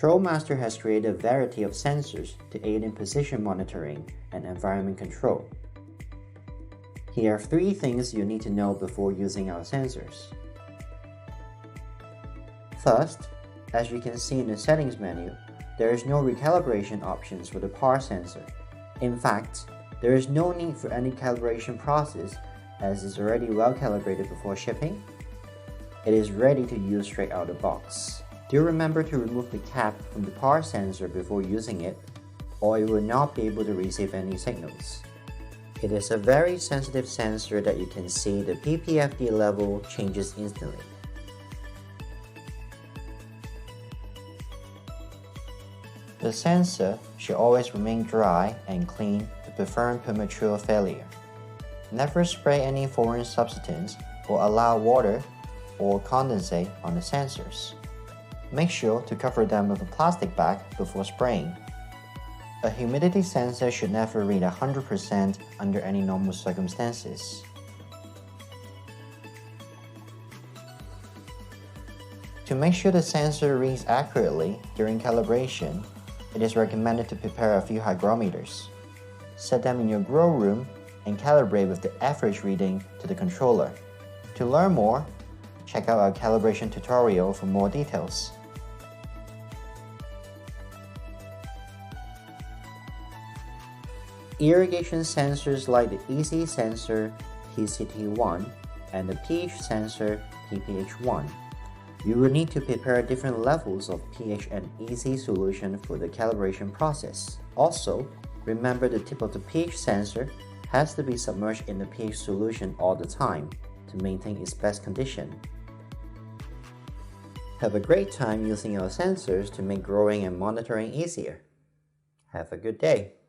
TrolMaster has created a variety of sensors to aid in position monitoring and environment control. Here are 3 things you need to know before using our sensors. First, as you can see in the settings menu, there is no recalibration options for the power sensor. In fact, there is no need for any calibration process as it's already well calibrated before shipping. It is ready to use straight out of the box. Do remember to remove the cap from the power sensor before using it, or it will not be able to receive any signals. It is a very sensitive sensor that you can see the PPFD level changes instantly. The sensor should always remain dry and clean to prevent premature failure. Never spray any foreign substance or allow water or condensate on the sensors. Make sure to cover them with a plastic bag before spraying. A humidity sensor should never read 100% under any normal circumstances. To make sure the sensor reads accurately during calibration, it is recommended to prepare a few hygrometers. Set them in your grow room and calibrate with the average reading to the controller. To learn more, check out our calibration tutorial for more details. Irrigation sensors like the EC sensor PCT1 and the pH sensor PPH1. You will need to prepare different levels of pH and EC solution for the calibration process. Also, remember the tip of the pH sensor has to be submerged in the pH solution all the time to maintain its best condition. Have a great time using our sensors to make growing and monitoring easier. Have a good day.